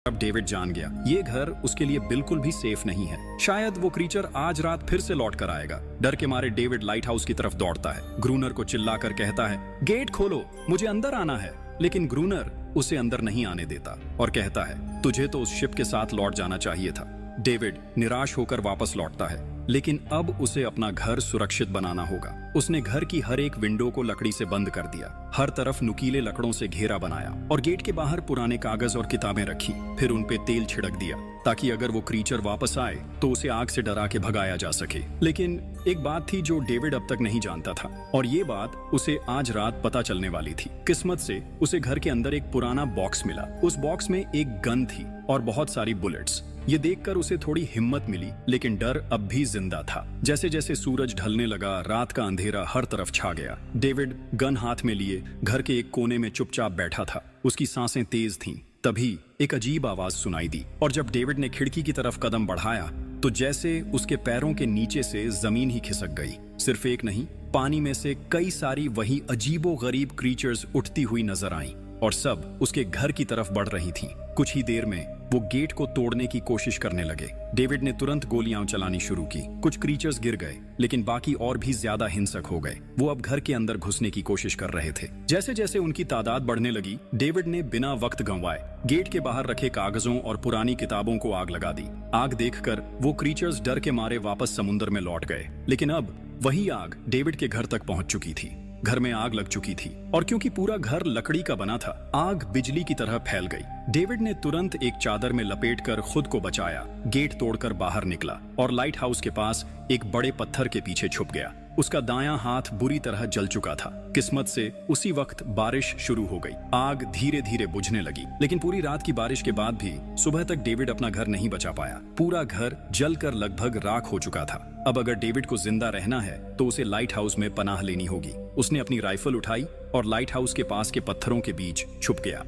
अब डेविड जान गया ये घर उसके लिए बिल्कुल भी सेफ नहीं है। शायद वो क्रीचर आज रात फिर से लौट कर आएगा। डर के मारे डेविड लाइट हाउस की तरफ दौड़ता है। ग्रूनर को चिल्लाकर कहता है, गेट खोलो, मुझे अंदर आना है। लेकिन ग्रूनर उसे अंदर नहीं आने देता और कहता है, तुझे तो उस शिप के साथ लौट जाना चाहिए था। डेविड निराश होकर वापस लौटता है, लेकिन अब उसे अपना घर सुरक्षित बनाना होगा। उसने घर की हर एक विंडो को लकड़ी से बंद कर दिया, हर तरफ नुकीले लकड़ों से घेरा बनाया और गेट के बाहर पुराने कागज और किताबें रखी। फिर उन पे तेल छिड़क दिया ताकि अगर वो क्रीचर वापस आए तो उसे आग से डरा के भगाया जा सके। लेकिन एक बात थी जो डेविड अब तक नहीं जानता था, और ये बात उसे आज रात पता चलने वाली थी। किस्मत से उसे घर के अंदर एक पुराना बॉक्स मिला। उस बॉक्स में एक गन थी और बहुत सारी बुलेट्स। ये देखकर उसे थोड़ी हिम्मत मिली, लेकिन डर अब भी जिंदा था। जैसे जैसे सूरज ढलने लगा, रात का अंधेरा हर तरफ छा गया। डेविड गन हाथ में लिए घर के एक कोने में चुपचाप बैठा था। उसकी सांसें तेज थीं। तभी एक अजीब आवाज सुनाई दी, और जब डेविड ने खिड़की की तरफ कदम बढ़ाया तो जैसे उसके पैरों के नीचे से जमीन ही खिसक गई। सिर्फ एक नहीं, पानी में से कई सारी वही अजीबो-गरीब क्रीचर्स उठती हुई नजर आईं, और सब उसके घर की तरफ बढ़ रही थीं। कुछ ही देर में वो गेट को तोड़ने की कोशिश करने लगे। डेविड ने तुरंत गोलियां चलानी शुरू की। कुछ क्रीचर्स गिर गए, लेकिन बाकी और भी ज्यादा हिंसक हो गए। वो अब घर के अंदर घुसने की कोशिश कर रहे थे। जैसे जैसे उनकी तादाद बढ़ने लगी, डेविड ने बिना वक्त गंवाए गेट के बाहर रखे कागजों और पुरानी किताबों को आग लगा दी। आग देखकर वो क्रीचर्स डर के मारे वापस समुद्र में लौट गए। लेकिन अब वही आग डेविड के घर तक पहुंच चुकी थी। घर में आग लग चुकी थी, और क्योंकि पूरा घर लकड़ी का बना था, आग बिजली की तरह फैल गई। डेविड ने तुरंत एक चादर में लपेटकर खुद को बचाया, गेट तोड़कर बाहर निकला और लाइट हाउस के पास एक बड़े पत्थर के पीछे छुप गया। उसका दायां हाथ बुरी तरह जल चुका था। किस्मत से उसी वक्त बारिश शुरू हो गई। आग धीरे धीरे बुझने लगी, लेकिन पूरी रात की बारिश के बाद भी सुबह तक डेविड अपना घर नहीं बचा पाया। पूरा घर जलकर लगभग राख हो चुका था। अब अगर डेविड को जिंदा रहना है तो उसे लाइट हाउस में पनाह लेनी होगी। उसने अपनी राइफल उठाई और लाइट हाउस के पास के पत्थरों के बीच छुप गया।